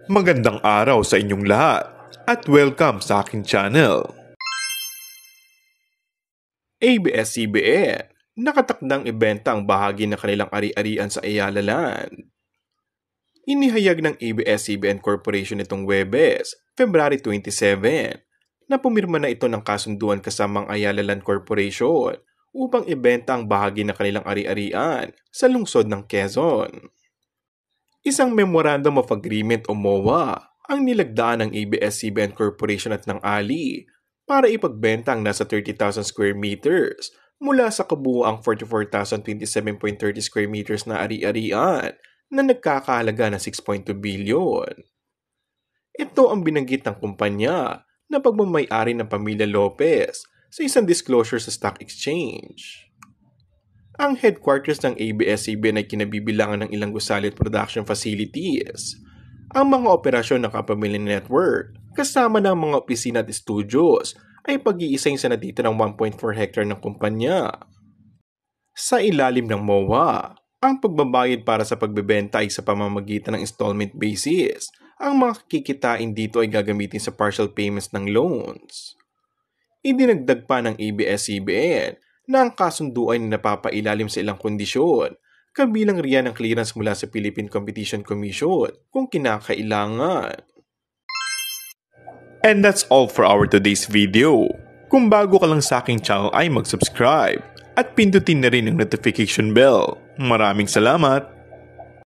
Magandang araw sa inyong lahat at welcome sa aking channel. ABS-CBN nakatakdang ibenta ang bahagi ng kanilang ari-arian sa Ayala Land. Inihayag ng ABS-CBN Corporation itong Huwebes, February 27, na pumirma na ito ng kasunduan kasamang Ayala Land Corporation upang ibenta ang bahagi ng kanilang ari-arian sa lungsod ng Quezon. Isang Memorandum of Agreement o MOA ang nilagdaan ng ABS-CBN Corporation at ng ALI para ipagbenta ang nasa 30,000 square meters mula sa kabuuang 44,027.30 square meters na ari-arian na nagkakahalaga ng 6.2 billion. Ito ang binanggit ng kumpanya na pagmamay-ari ng pamilya Lopez sa isang disclosure sa stock exchange. Ang headquarters ng ABS-CBN ay kinabibilangan ng ilang gusali at production facilities. Ang mga operasyon ng Kapamilya Network, kasama ng mga opisina at studios, ay pag-iisang sa natitira ng 1.4 hectare ng kumpanya. Sa ilalim ng MOA, ang pagbabayad para sa pagbebenta ay sa pamamagitan ng installment basis. Ang mga kikitain dito ay gagamitin sa partial payments ng loans. Idinagdag pa ng ABS-CBN na ang kasunduan ay napapailalim sa ilang kondisyon, kabilang riyan ang clearance mula sa Philippine Competition Commission kung kinakailangan. And that's all for our today's video. Kung bago ka lang sa aking channel ay mag-subscribe at pindutin na rin ang notification bell. Maraming salamat!